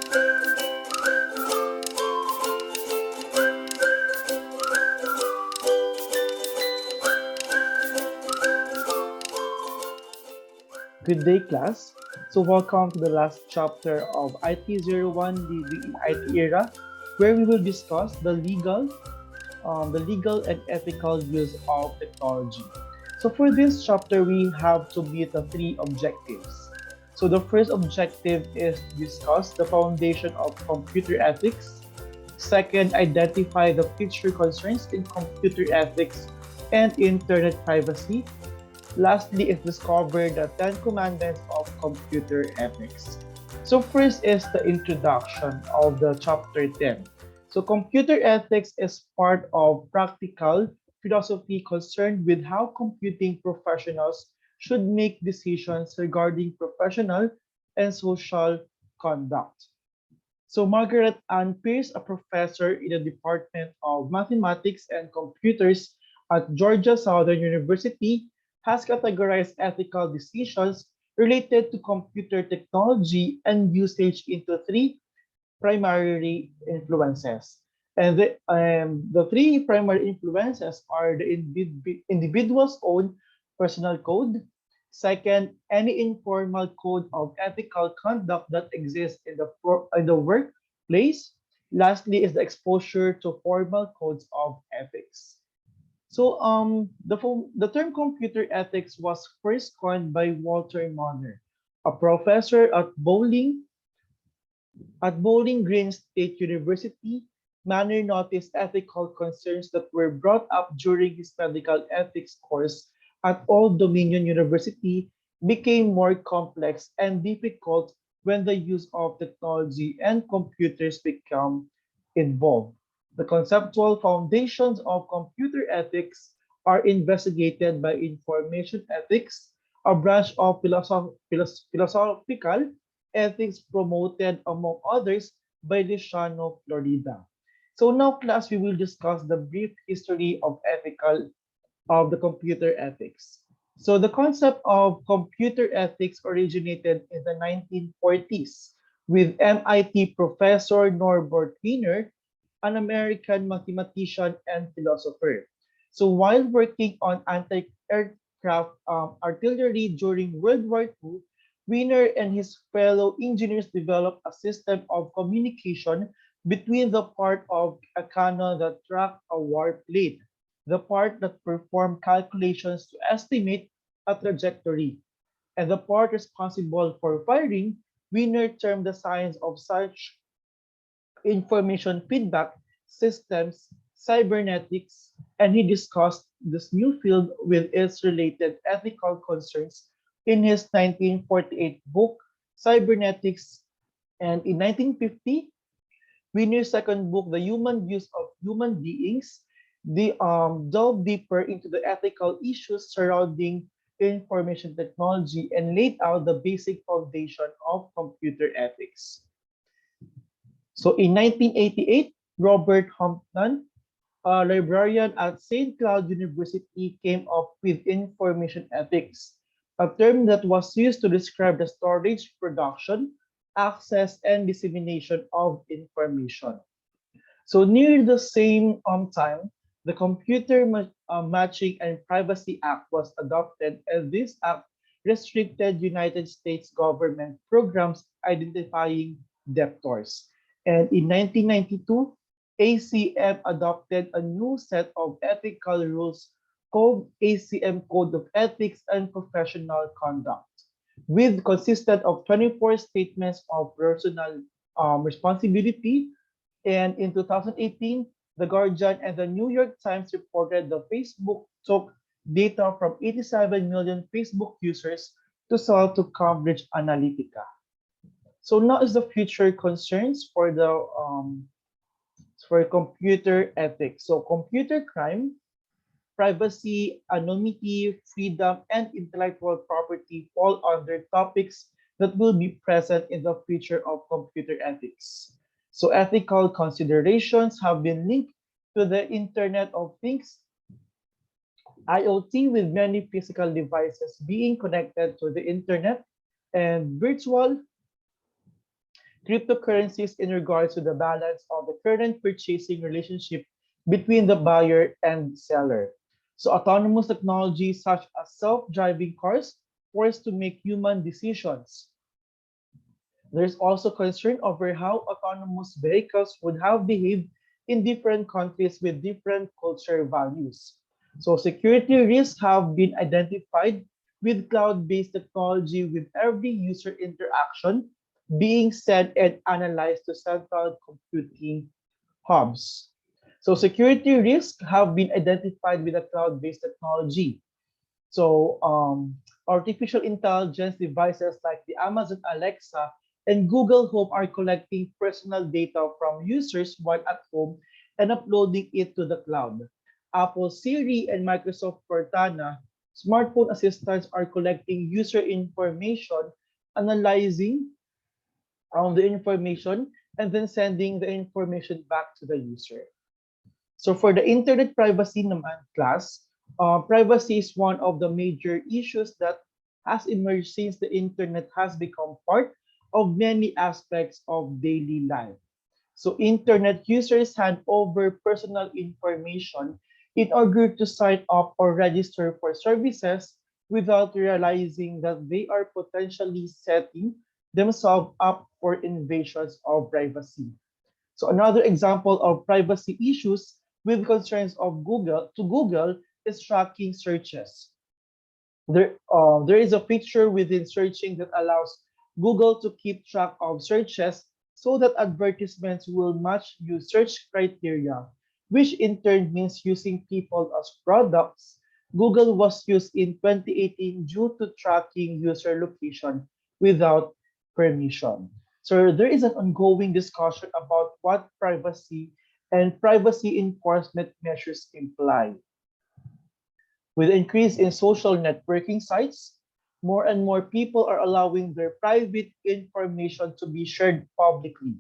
Good day, class. So, welcome to the last chapter of IT 01 Living in IT Era, where we will discuss the legal and ethical use of technology. So, for this chapter, we have to meet the three objectives. So, the first objective is to discuss the foundation of computer ethics. Second, identify the future concerns in computer ethics and internet privacy. Lastly is discover the 10 commandments of computer ethics. So first is the introduction of the chapter 10. So computer ethics is part of practical philosophy concerned with how computing professionals should make decisions regarding professional and social conduct. So Margaret Ann Pierce, a professor in the Department of Mathematics and Computers at Georgia Southern University, has categorized ethical decisions related to computer technology and usage into three primary influences. And the three primary influences are the individual's own personal code. Second, any informal code of ethical conduct that exists in the workplace. Lastly, is the exposure to formal codes of ethics. So, the term computer ethics was first coined by Walter Monner, a professor at Bowling Green State University. Manner noticed ethical concerns that were brought up during his medical ethics course at Old Dominion University became more complex and difficult when the use of technology and computers become involved. The conceptual foundations of computer ethics are investigated by information ethics, a branch of philosophical ethics promoted, among others, by Luciano Florida. So now, class, we will discuss the brief history of the computer ethics. So the concept of computer ethics originated in the 1940s with MIT professor Norbert Wiener, an American mathematician and philosopher. So while working on anti-aircraft artillery during World War II, Wiener and his fellow engineers developed a system of communication between the part of a cannon that tracked a warplane, the part that performed calculations to estimate a trajectory, and the part responsible for firing. Wiener termed the science of such information feedback systems, cybernetics, and he discussed this new field with its related ethical concerns in his 1948 book, Cybernetics. And in 1950, Wiener's second book, The Human Use of Human Beings, they delved deeper into the ethical issues surrounding information technology and laid out the basic foundation of computer ethics. So in 1988, Robert Hampton, a librarian at St. Cloud University, came up with information ethics, a term that was used to describe the storage, production, access, and dissemination of information. So near the same time, the Matching and Privacy Act was adopted, and this act restricted United States government programs identifying debtors. And in 1992, ACM adopted a new set of ethical rules called ACM Code of Ethics and Professional Conduct, with consisted of 24 statements of personal responsibility. And in 2018, The Guardian and the New York Times reported that Facebook took data from 87 million Facebook users to sell to Cambridge Analytica. So now is the future concerns for computer ethics. So computer crime, privacy, anonymity, freedom, and intellectual property fall under topics that will be present in the future of computer ethics. So ethical considerations have been linked to the Internet of Things, IoT, with many physical devices being connected to the Internet, and virtual cryptocurrencies in regards to the balance of the current purchasing relationship between the buyer and seller. So autonomous technologies such as self-driving cars forced to make human decisions. There's also concern over how autonomous vehicles would have behaved in different countries with different cultural values. So security risks have been identified with cloud-based technology with every user interaction being sent and analyzed to central computing hubs. So security risks have been identified with a cloud-based technology. So artificial intelligence devices like the Amazon Alexa and Google Home are collecting personal data from users while at home and uploading it to the cloud. Apple Siri and Microsoft Cortana smartphone assistants are collecting user information, analyzing the information, and then sending the information back to the user. So for the internet privacy naman class, privacy is one of the major issues that has emerged since the internet has become part of many aspects of daily life. So internet users hand over personal information in order to sign up or register for services without realizing that they are potentially setting themselves up for invasions of privacy. So another example of privacy issues with concerns of Google is tracking searches. There is a feature within searching that allows Google to keep track of searches so that advertisements will match your search criteria, which in turn means using people as products. Google was used in 2018 due to tracking user location without permission. So there is an ongoing discussion about what privacy and privacy enforcement measures imply. With the increase in social networking sites, more and more people are allowing their private information to be shared publicly.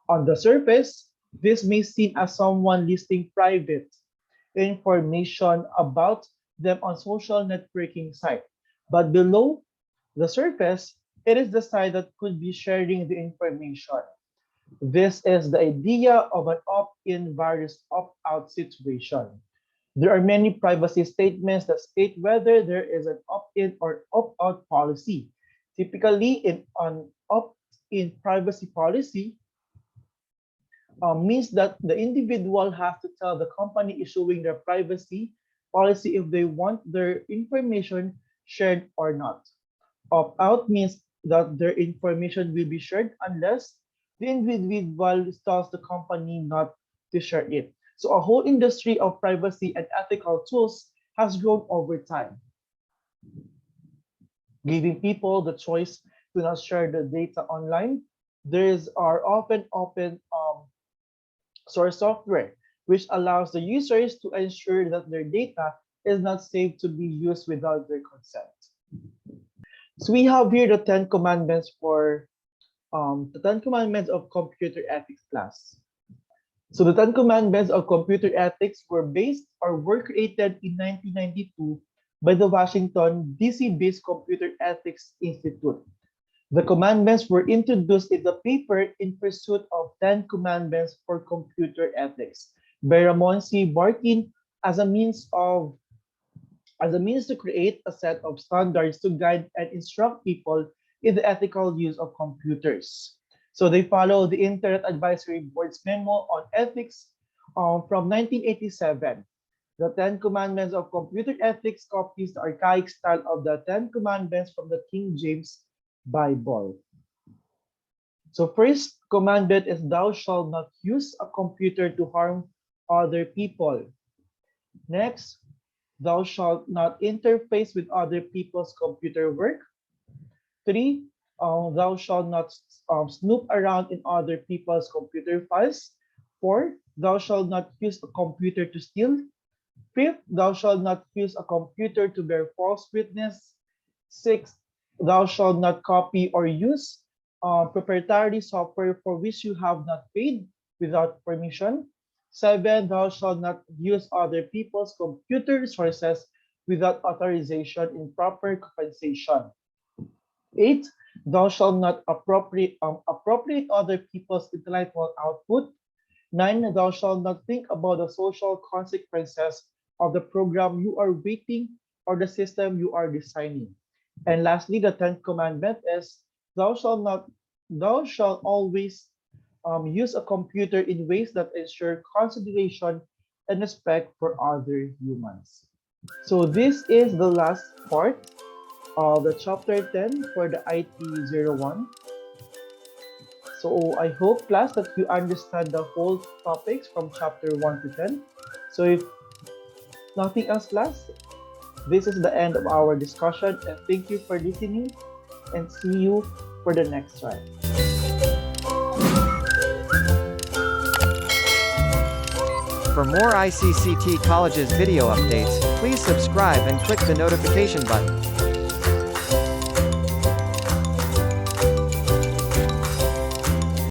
On the surface, this may seem as someone listing private information about them on social networking site. But below the surface, it is the side that could be sharing the information. This is the idea of an opt-in versus opt-out situation. There are many privacy statements that state whether there is an opt-in or opt-out policy. Typically, in an opt-in privacy policy means that the individual has to tell the company issuing their privacy policy if they want their information shared or not. Opt-out means that their information will be shared unless the individual tells the company not to share it. So a whole industry of privacy and ethical tools has grown over time, giving people the choice to not share the data online. There are often open source software, which allows the users to ensure that their data is not safe to be used without their consent. So we have here the 10 commandments for the 10 commandments of computer ethics class. So the 10 commandments of computer ethics were created in 1992 by the Washington, D.C.-based Computer Ethics Institute. The commandments were introduced in the paper In Pursuit of 10 Commandments for Computer Ethics by Ramon C. Barkin as a means to create a set of standards to guide and instruct people in the ethical use of computers. So they follow the Internet Advisory Board's memo on ethics from 1987. The Ten Commandments of Computer Ethics copies the archaic style of the Ten Commandments from the King James Bible. So first commandment is thou shalt not use a computer to harm other people. Next, thou shalt not interface with other people's computer work. 3, thou shalt not snoop around in other people's computer files. 4, thou shalt not use a computer to steal. 5th, thou shalt not use a computer to bear false witness. 6th, thou shalt not copy or use proprietary software for which you have not paid without permission. 7, thou shalt not use other people's computer resources without authorization in proper compensation. 8, Thou shalt not appropriate other people's intellectual output. 9. Thou shalt not think about the social consequences of the program you are writing or the system you are designing. And lastly, the 10th commandment is thou shalt not thou shalt always use a computer in ways that ensure consideration and respect for other humans. So this is the last part of the chapter 10 for the IT 01. So I hope class that you understand the whole topics from chapter 1 to 10. So if nothing else class, this is the end of our discussion and thank you for listening and see you for the next time. For more ICCT College's video updates, please subscribe and click the notification button.